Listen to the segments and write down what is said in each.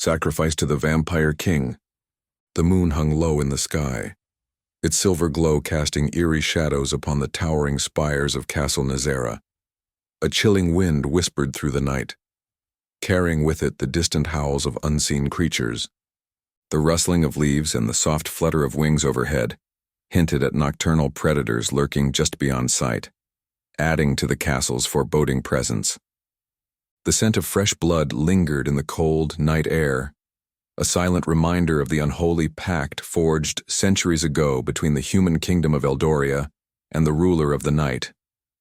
sacrificed to the vampire king. The moon hung low in the sky, its silver glow casting eerie shadows upon the towering spires of Castle Nezera. A chilling wind whispered through the night, carrying with it the distant howls of unseen creatures. The rustling of leaves and the soft flutter of wings overhead hinted at nocturnal predators lurking just beyond sight, adding to the castle's foreboding presence. The scent of fresh blood lingered in the cold night air, a silent reminder of the unholy pact forged centuries ago between the human kingdom of Eldoria and the ruler of the night,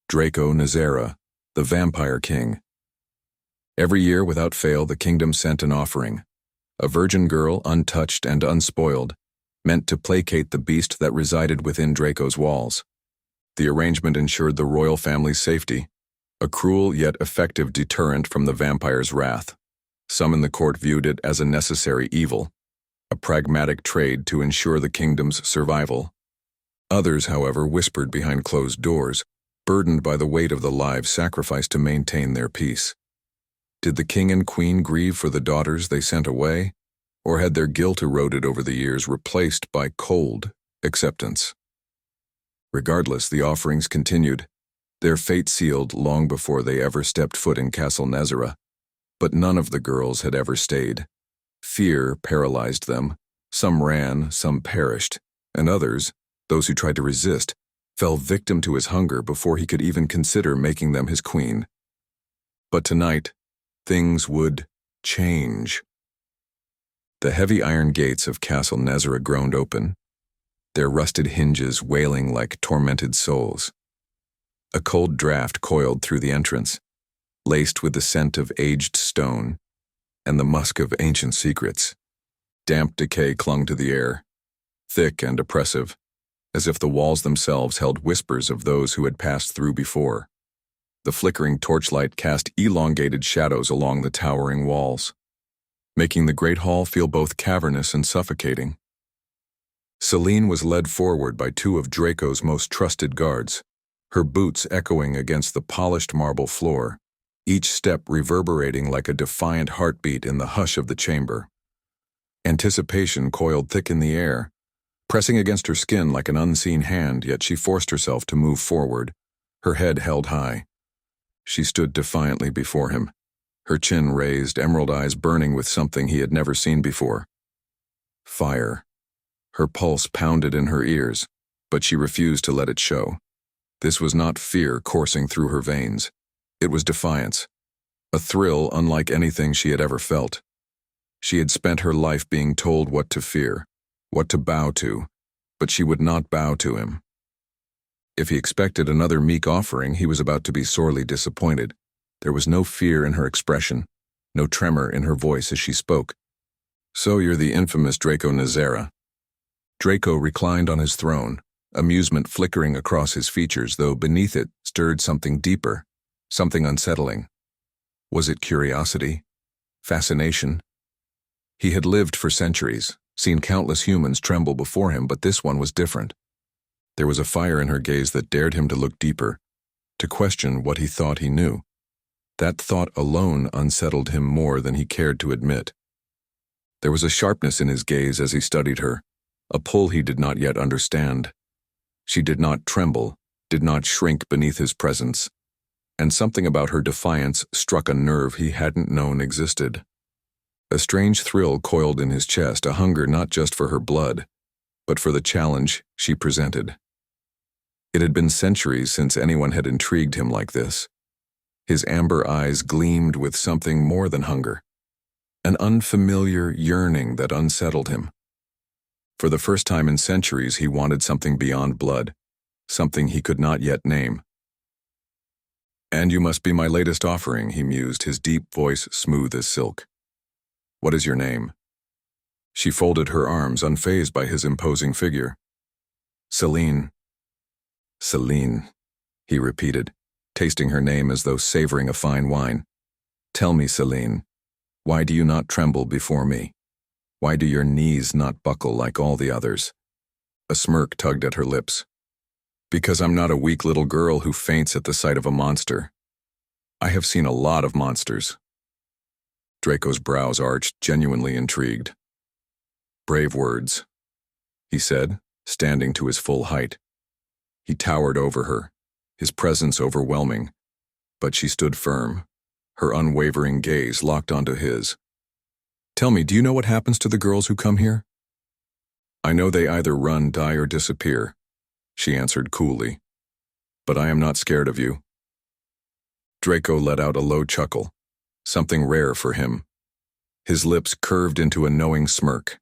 Draco Nezera, the vampire king. Every year, without fail, the kingdom sent an offering, a virgin girl untouched and unspoiled, meant to placate the beast that resided within Draco's walls. The arrangement ensured the royal family's safety, a cruel yet effective deterrent from the vampire's wrath. Some in the court viewed it as a necessary evil, a pragmatic trade to ensure the kingdom's survival. Others, however, whispered behind closed doors, burdened by the weight of the lives sacrificed to maintain their peace. Did the king and queen grieve for the daughters they sent away, or had their guilt eroded over the years replaced by cold acceptance? Regardless, the offerings continued, their fate sealed long before they ever stepped foot in Castle Nezera. But none of the girls had ever stayed. Fear paralyzed them. Some ran, some perished, and others, those who tried to resist, fell victim to his hunger before he could even consider making them his queen. But tonight, things would change. The heavy iron gates of Castle Nezera groaned open, their rusted hinges wailing like tormented souls. A cold draft coiled through the entrance, laced with the scent of aged stone and the musk of ancient secrets. Damp decay clung to the air, thick and oppressive, as if the walls themselves held whispers of those who had passed through before. The flickering torchlight cast elongated shadows along the towering walls, making the great hall feel both cavernous and suffocating. Seline was led forward by two of Draco's most trusted guards, her boots echoing against the polished marble floor, each step reverberating like a defiant heartbeat in the hush of the chamber. Anticipation coiled thick in the air, pressing against her skin like an unseen hand, yet she forced herself to move forward, her head held high. She stood defiantly before him, her chin raised, emerald eyes burning with something he had never seen before. Fire. Her pulse pounded in her ears, but she refused to let it show. This was not fear coursing through her veins. It was defiance, a thrill unlike anything she had ever felt. She had spent her life being told what to fear, what to bow to, but she would not bow to him. If he expected another meek offering, he was about to be sorely disappointed. There was no fear in her expression, no tremor in her voice as she spoke. "So you're the infamous Draco Nezera." Draco reclined on his throne, amusement flickering across his features, though beneath it stirred something deeper, something unsettling. Was it curiosity? Fascination? He had lived for centuries, seen countless humans tremble before him, but this one was different. There was a fire in her gaze that dared him to look deeper, to question what he thought he knew. That thought alone unsettled him more than he cared to admit. There was a sharpness in his gaze as he studied her, a pull he did not yet understand. She did not tremble, did not shrink beneath his presence, and something about her defiance struck a nerve he hadn't known existed. A strange thrill coiled in his chest, a hunger not just for her blood, but for the challenge she presented. It had been centuries since anyone had intrigued him like this. His amber eyes gleamed with something more than hunger, an unfamiliar yearning that unsettled him. For the first time in centuries, he wanted something beyond blood, something he could not yet name. "And you must be my latest offering," he mused, his deep voice smooth as silk. "What is your name?" She folded her arms, unfazed by his imposing figure. "Selene." "Seline," he repeated, tasting her name as though savoring a fine wine. "Tell me, Seline, why do you not tremble before me? Why do your knees not buckle like all the others?" A smirk tugged at her lips. "Because I'm not a weak little girl who faints at the sight of a monster. I have seen a lot of monsters." Draco's brows arched, genuinely intrigued. "Brave words," he said, standing to his full height. He towered over her, his presence overwhelming, but she stood firm, her unwavering gaze locked onto his. "Tell me, do you know what happens to the girls who come here?" "I know they either run, die, or disappear," she answered coolly. "But I am not scared of you." Draco let out a low chuckle, something rare for him. His lips curved into a knowing smirk,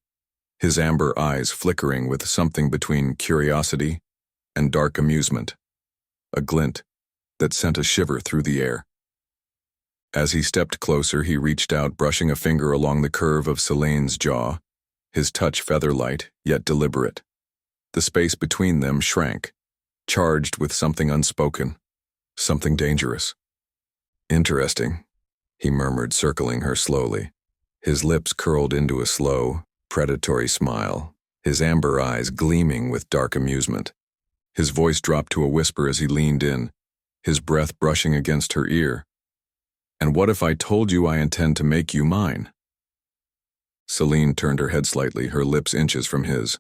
his amber eyes flickering with something between curiosity and dark amusement, a glint that sent a shiver through the air. As he stepped closer, he reached out, brushing a finger along the curve of Selene's jaw, his touch feather-light, yet deliberate. The space between them shrank, charged with something unspoken, something dangerous. "Interesting," he murmured, circling her slowly. His lips curled into a slow, predatory smile, his amber eyes gleaming with dark amusement. His voice dropped to a whisper as he leaned in, his breath brushing against her ear. "And what if I told you I intend to make you mine?" Seline turned her head slightly, her lips inches from his.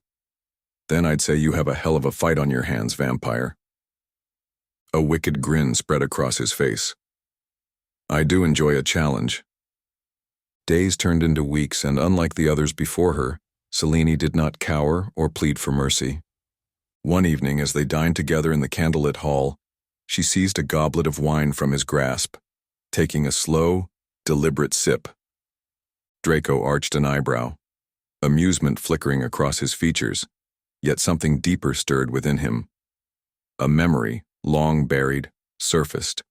"Then I'd say you have a hell of a fight on your hands, vampire." A wicked grin spread across his face. "I do enjoy a challenge." Days turned into weeks, and unlike the others before her, Selene did not cower or plead for mercy. One evening, as they dined together in the candlelit hall, she seized a goblet of wine from his grasp, taking a slow, deliberate sip. Draco arched an eyebrow, amusement flickering across his features, yet something deeper stirred within him. A memory, long buried, surfaced.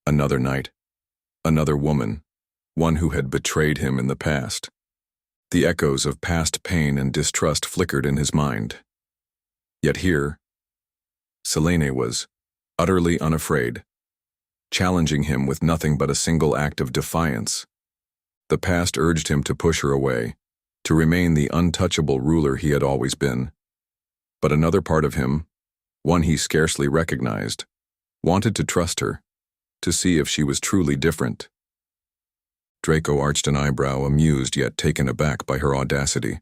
Another night, another woman, one who had betrayed him in the past. The echoes of past pain and distrust flickered in his mind. Yet here, Selene was utterly unafraid, challenging him with nothing but a single act of defiance. The past urged him to push her away, to remain the untouchable ruler he had always been. But another part of him, one he scarcely recognized, wanted to trust her, to see if she was truly different. Draco arched an eyebrow, amused yet taken aback by her audacity.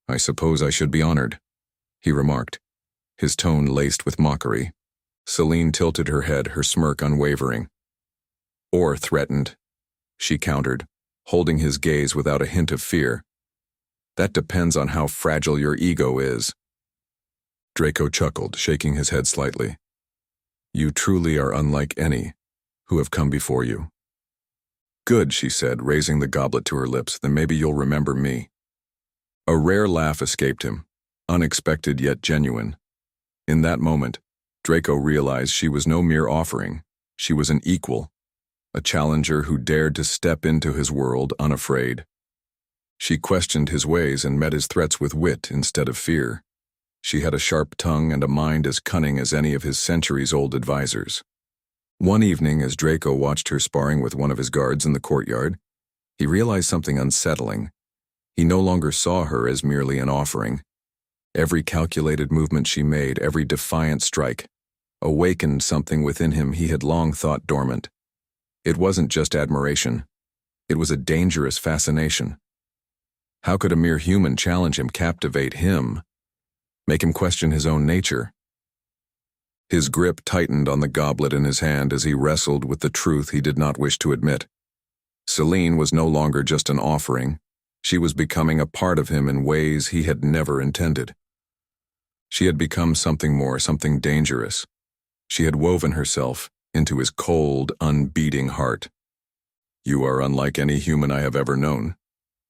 "I suppose I should be honored," he remarked, his tone laced with mockery. Selene tilted her head, her smirk unwavering. "Or threatened," she countered, holding his gaze without a hint of fear. "That depends on how fragile your ego is." Draco chuckled, shaking his head slightly. "You truly are unlike any who have come before you." "Good," she said, raising the goblet to her lips. "Then maybe you'll remember me." A rare laugh escaped him, unexpected yet genuine. In that moment, Draco realized she was no mere offering. She was an equal, a challenger who dared to step into his world unafraid. She questioned his ways and met his threats with wit instead of fear. She had a sharp tongue and a mind as cunning as any of his centuries-old advisors. One evening, as Draco watched her sparring with one of his guards in the courtyard, he realized something unsettling. He no longer saw her as merely an offering. Every calculated movement she made, every defiant strike, awakened something within him he had long thought dormant. It wasn't just admiration. It was a dangerous fascination. How could a mere human challenge him, captivate him, make him question his own nature? His grip tightened on the goblet in his hand as he wrestled with the truth he did not wish to admit. Selene was no longer just an offering. She was becoming a part of him in ways he had never intended. She had become something more, something dangerous. She had woven herself into his cold, unbeating heart. "You are unlike any human I have ever known,"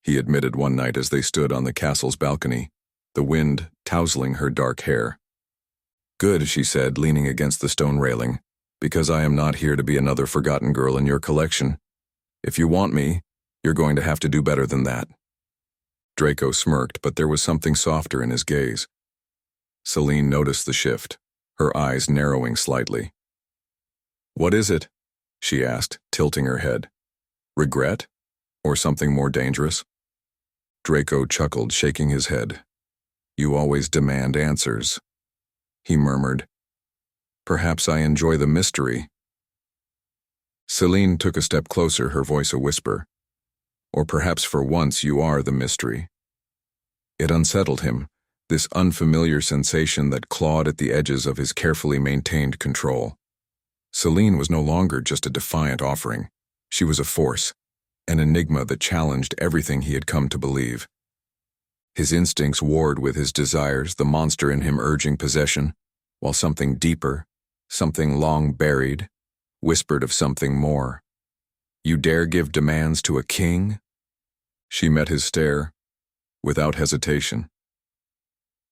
he admitted one night as they stood on the castle's balcony, the wind tousling her dark hair. "Good," she said, leaning against the stone railing, "because I am not here to be another forgotten girl in your collection. If you want me, you're going to have to do better than that." Draco smirked, but there was something softer in his gaze. Selene noticed the shift, her eyes narrowing slightly. "What is it?" she asked, tilting her head. "Regret? Or something more dangerous?" Draco chuckled, shaking his head. "You always demand answers," he murmured. "Perhaps I enjoy the mystery." Selene took a step closer, her voice a whisper. Or perhaps for once you are the mystery. It unsettled him, this unfamiliar sensation that clawed at the edges of his carefully maintained control. Selene was no longer just a defiant offering. She was a force, an enigma that challenged everything he had come to believe. His instincts warred with his desires, the monster in him urging possession, while something deeper, something long buried, whispered of something more. You dare give demands to a king? She met his stare, without hesitation.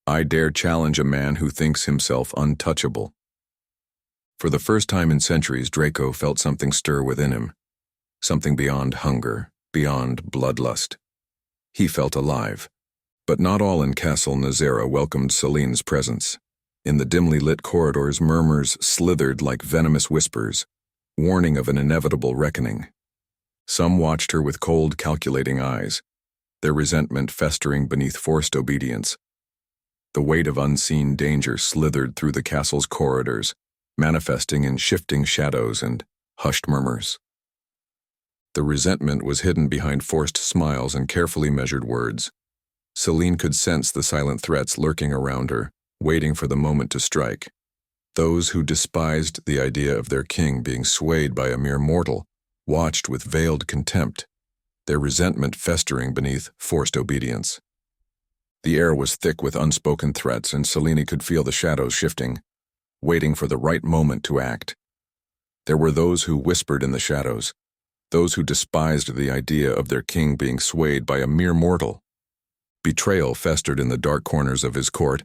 I dare challenge a man who thinks himself untouchable. For the first time in centuries, Draco felt something stir within him, something beyond hunger, beyond bloodlust. He felt alive. But not all in Castle Nezera welcomed Selene's presence. In the dimly lit corridors, murmurs slithered like venomous whispers, warning of an inevitable reckoning. Some watched her with cold, calculating eyes, their resentment festering beneath forced obedience. The weight of unseen danger slithered through the castle's corridors, manifesting in shifting shadows and hushed murmurs. The resentment was hidden behind forced smiles and carefully measured words. Selene could sense the silent threats lurking around her, waiting for the moment to strike. Those who despised the idea of their king being swayed by a mere mortal watched with veiled contempt, their resentment festering beneath forced obedience. The air was thick with unspoken threats, and Selene could feel the shadows shifting, waiting for the right moment to act. There were those who whispered in the shadows, those who despised the idea of their king being swayed by a mere mortal. Betrayal festered in the dark corners of his court,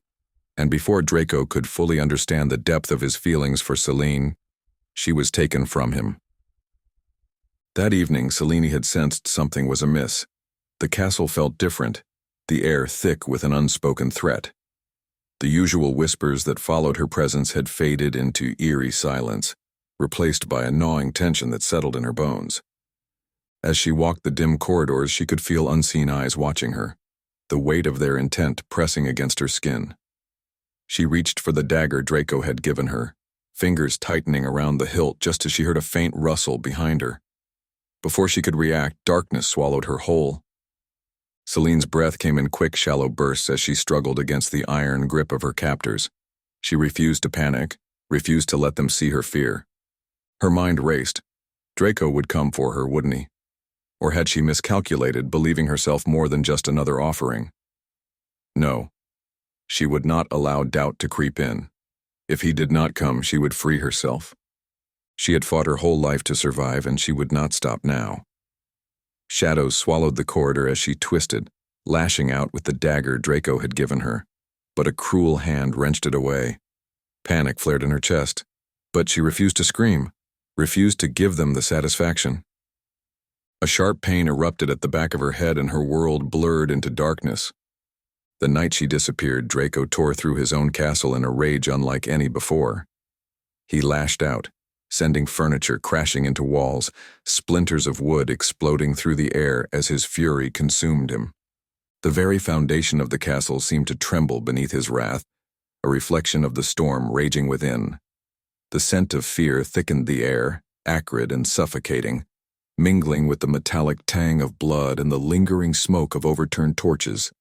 and before Draco could fully understand the depth of his feelings for Selene, she was taken from him. That evening, Selene had sensed something was amiss. The castle felt different, the air thick with an unspoken threat. The usual whispers that followed her presence had faded into eerie silence, replaced by a gnawing tension that settled in her bones. As she walked the dim corridors, she could feel unseen eyes watching her, the weight of their intent pressing against her skin. She reached for the dagger Draco had given her, fingers tightening around the hilt just as she heard a faint rustle behind her. Before she could react, darkness swallowed her whole. Selene's breath came in quick, shallow bursts as she struggled against the iron grip of her captors. She refused to panic, refused to let them see her fear. Her mind raced. Draco would come for her, wouldn't he? Or had she miscalculated, believing herself more than just another offering? No. She would not allow doubt to creep in. If he did not come, she would free herself. She had fought her whole life to survive, and she would not stop now. Shadows swallowed the corridor as she twisted, lashing out with the dagger Draco had given her, but a cruel hand wrenched it away. Panic flared in her chest, but she refused to scream, refused to give them the satisfaction. A sharp pain erupted at the back of her head, and her world blurred into darkness. The night she disappeared, Draco tore through his own castle in a rage unlike any before. He lashed out, sending furniture crashing into walls, splinters of wood exploding through the air as his fury consumed him. The very foundation of the castle seemed to tremble beneath his wrath, a reflection of the storm raging within. The scent of fear thickened the air, acrid and suffocating, mingling with the metallic tang of blood and the lingering smoke of overturned torches.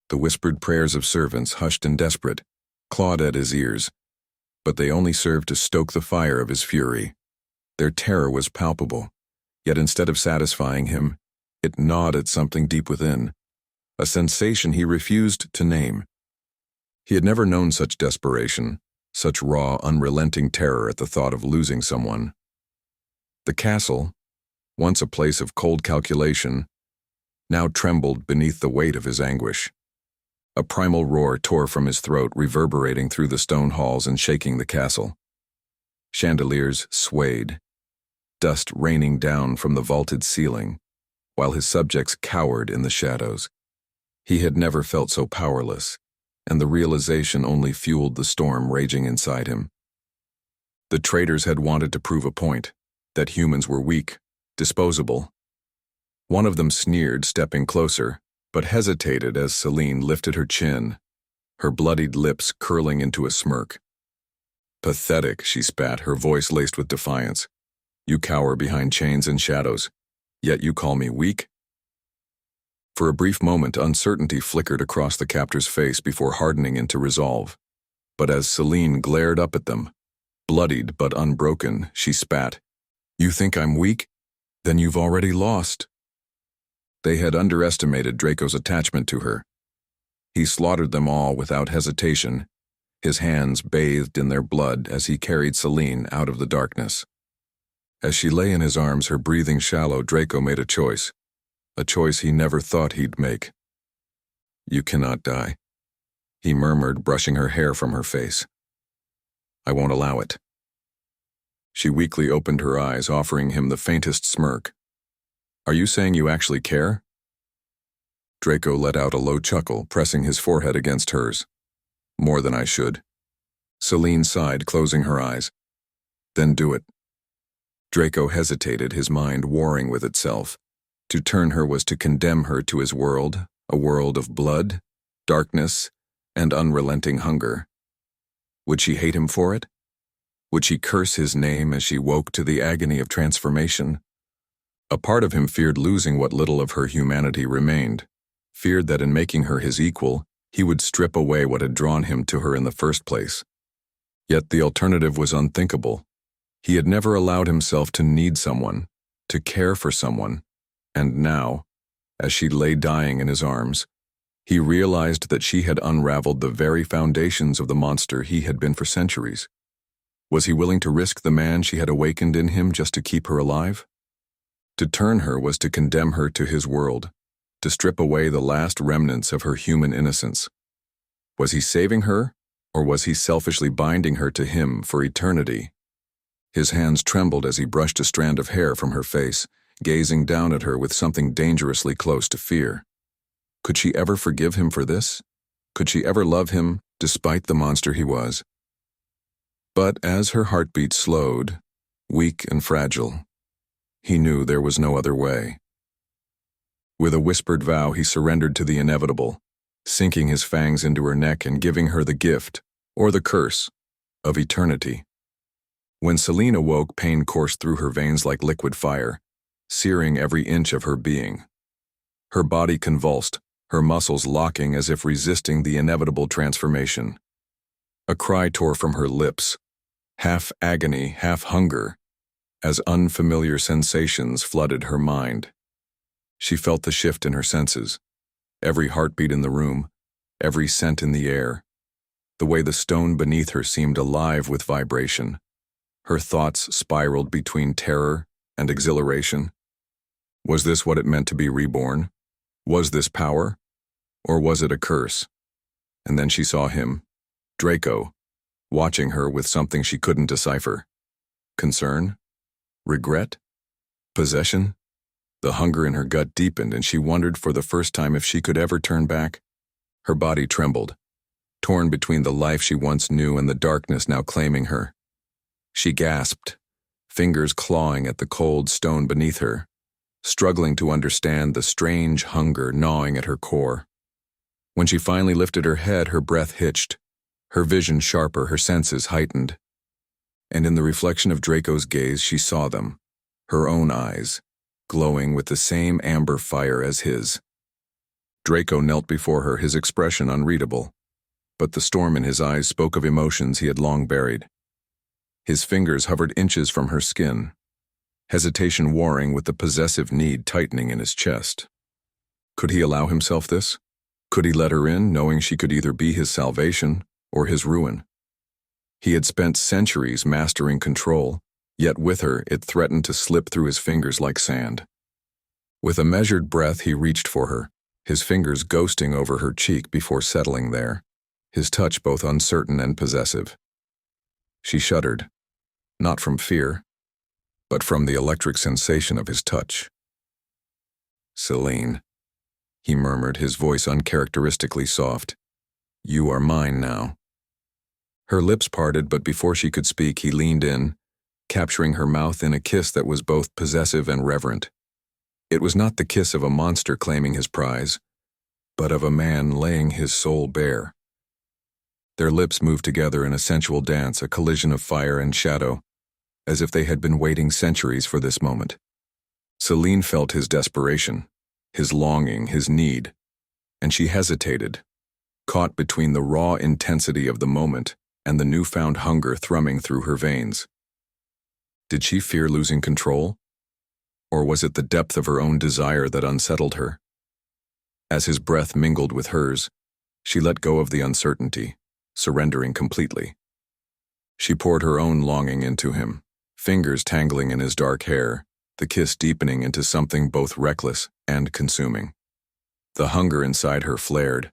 The whispered prayers of servants, hushed and desperate, clawed at his ears, but they only served to stoke the fire of his fury. Their terror was palpable, yet instead of satisfying him, it gnawed at something deep within, a sensation he refused to name. He had never known such desperation, such raw, unrelenting terror at the thought of losing someone. The castle, once a place of cold calculation, now trembled beneath the weight of his anguish. A primal roar tore from his throat, reverberating through the stone halls and shaking the castle. Chandeliers swayed, dust raining down from the vaulted ceiling, while his subjects cowered in the shadows. He had never felt so powerless, and the realization only fueled the storm raging inside him. The traitors had wanted to prove a point, that humans were weak, disposable. One of them sneered, stepping closer, but hesitated as Selene lifted her chin, her bloodied lips curling into a smirk. Pathetic, she spat, her voice laced with defiance. You cower behind chains and shadows, yet you call me weak? For a brief moment, uncertainty flickered across the captor's face before hardening into resolve. But as Selene glared up at them, bloodied but unbroken, she spat. "You think I'm weak? Then you've already lost." They had underestimated Draco's attachment to her. He slaughtered them all without hesitation, his hands bathed in their blood as he carried Selene out of the darkness. As she lay in his arms, her breathing shallow, Draco made a choice he never thought he'd make. "You cannot die," he murmured, brushing her hair from her face. "I won't allow it." She weakly opened her eyes, offering him the faintest smirk. "Are you saying you actually care?" Draco let out a low chuckle, pressing his forehead against hers. "More than I should." Selene sighed, closing her eyes. "Then do it." Draco hesitated, his mind warring with itself. To turn her was to condemn her to his world, a world of blood, darkness, and unrelenting hunger. Would she hate him for it? Would she curse his name as she woke to the agony of transformation? A part of him feared losing what little of her humanity remained, feared that in making her his equal, he would strip away what had drawn him to her in the first place. Yet the alternative was unthinkable. He had never allowed himself to need someone, to care for someone, and now, as she lay dying in his arms, he realized that she had unraveled the very foundations of the monster he had been for centuries. Was he willing to risk the man she had awakened in him just to keep her alive? To turn her was to condemn her to his world, to strip away the last remnants of her human innocence. Was he saving her, or was he selfishly binding her to him for eternity? His hands trembled as he brushed a strand of hair from her face, gazing down at her with something dangerously close to fear. Could she ever forgive him for this? Could she ever love him, despite the monster he was? But as her heartbeat slowed, weak and fragile, he knew there was no other way. With a whispered vow, he surrendered to the inevitable, sinking his fangs into her neck and giving her the gift, or the curse, of eternity. When Selene awoke, pain coursed through her veins like liquid fire, searing every inch of her being. Her body convulsed, her muscles locking as if resisting the inevitable transformation. A cry tore from her lips, half agony, half hunger, as unfamiliar sensations flooded her mind. She felt the shift in her senses, every heartbeat in the room, every scent in the air. The way the stone beneath her seemed alive with vibration. Her thoughts spiraled between terror and exhilaration. Was this what it meant to be reborn? Was this power? Or was it a curse? And then she saw him, Draco, watching her with something she couldn't decipher. Concern? Regret? Possession? The hunger in her gut deepened, and she wondered for the first time if she could ever turn back. Her body trembled, torn between the life she once knew and the darkness now claiming her. She gasped, fingers clawing at the cold stone beneath her, struggling to understand the strange hunger gnawing at her core. When she finally lifted her head, her breath hitched, her vision sharper, her senses heightened. And in the reflection of Draco's gaze, she saw them, her own eyes, glowing with the same amber fire as his. Draco knelt before her, his expression unreadable, but the storm in his eyes spoke of emotions he had long buried. His fingers hovered inches from her skin, hesitation warring with the possessive need tightening in his chest. Could he allow himself this? Could he let her in, knowing she could either be his salvation or his ruin? He had spent centuries mastering control, yet with her it threatened to slip through his fingers like sand. With a measured breath he reached for her, his fingers ghosting over her cheek before settling there, his touch both uncertain and possessive. She shuddered, not from fear, but from the electric sensation of his touch. "Selene," he murmured, his voice uncharacteristically soft. "You are mine now." Her lips parted, but before she could speak, he leaned in, capturing her mouth in a kiss that was both possessive and reverent. It was not the kiss of a monster claiming his prize, but of a man laying his soul bare. Their lips moved together in a sensual dance, a collision of fire and shadow, as if they had been waiting centuries for this moment. Selene felt his desperation, his longing, his need, and she hesitated, caught between the raw intensity of the moment and the newfound hunger thrumming through her veins. Did she fear losing control? Or was it the depth of her own desire that unsettled her? As his breath mingled with hers, she let go of the uncertainty, surrendering completely. She poured her own longing into him, fingers tangling in his dark hair, the kiss deepening into something both reckless and consuming. The hunger inside her flared,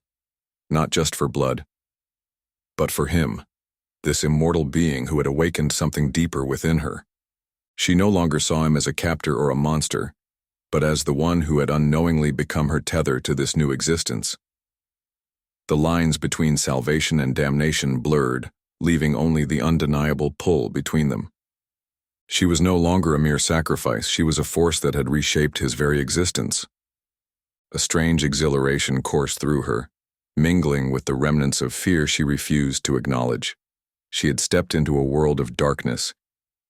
not just for blood, but for him, this immortal being who had awakened something deeper within her. She no longer saw him as a captor or a monster, but as the one who had unknowingly become her tether to this new existence. The lines between salvation and damnation blurred, leaving only the undeniable pull between them. She was no longer a mere sacrifice, she was a force that had reshaped his very existence. A strange exhilaration coursed through her, mingling with the remnants of fear she refused to acknowledge. She had stepped into a world of darkness,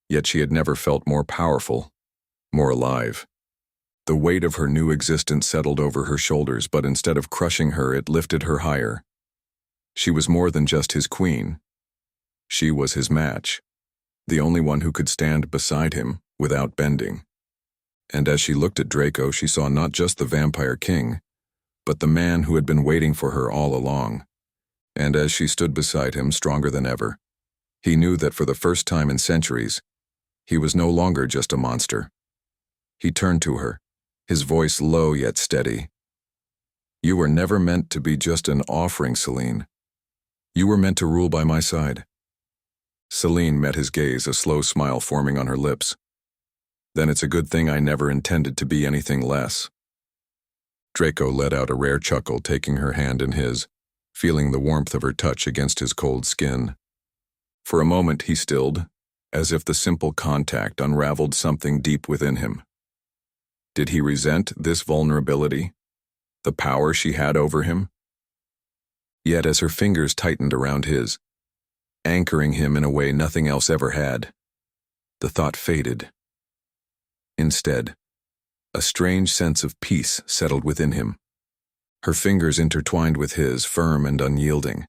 yet she had never felt more powerful, more alive. The weight of her new existence settled over her shoulders, but instead of crushing her, it lifted her higher. She was more than just his queen. She was his match, the only one who could stand beside him without bending. And as she looked at Draco, she saw not just the vampire king, but the man who had been waiting for her all along. And as she stood beside him, stronger than ever, he knew that for the first time in centuries, he was no longer just a monster. He turned to her, his voice low yet steady. "You were never meant to be just an offering, Seline. You were meant to rule by my side." Seline met his gaze, a slow smile forming on her lips. "Then it's a good thing I never intended to be anything less." Draco let out a rare chuckle, taking her hand in his, feeling the warmth of her touch against his cold skin. For a moment he stilled, as if the simple contact unraveled something deep within him. Did he resent this vulnerability, the power she had over him? Yet as her fingers tightened around his, anchoring him in a way nothing else ever had, the thought faded. Instead, a strange sense of peace settled within him. Her fingers intertwined with his, firm and unyielding,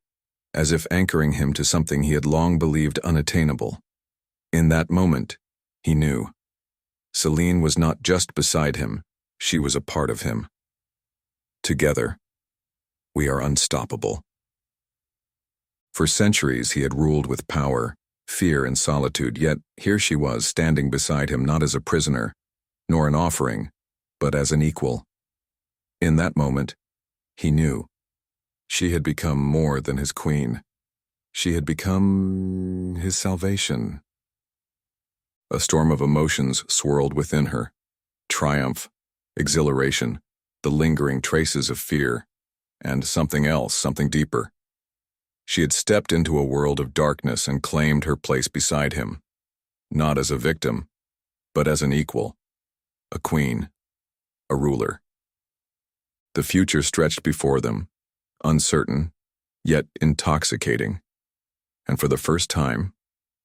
as if anchoring him to something he had long believed unattainable. In that moment, he knew. Seline was not just beside him, she was a part of him. Together, we are unstoppable. For centuries he had ruled with power, fear, and solitude, yet here she was standing beside him not as a prisoner, nor an offering, but as an equal. In that moment, he knew. She had become more than his queen. She had become his salvation. A storm of emotions swirled within her. Triumph, exhilaration, the lingering traces of fear, and something else, something deeper. She had stepped into a world of darkness and claimed her place beside him, not as a victim, but as an equal, a queen, a ruler. The future stretched before them, uncertain, yet intoxicating, and for the first time,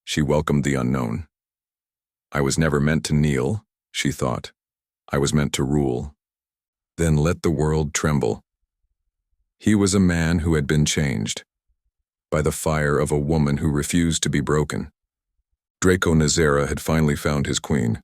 she welcomed the unknown. I was never meant to kneel, she thought. I was meant to rule. Then let the world tremble. He was a man who had been changed by the fire of a woman who refused to be broken. Draco Nezera had finally found his queen,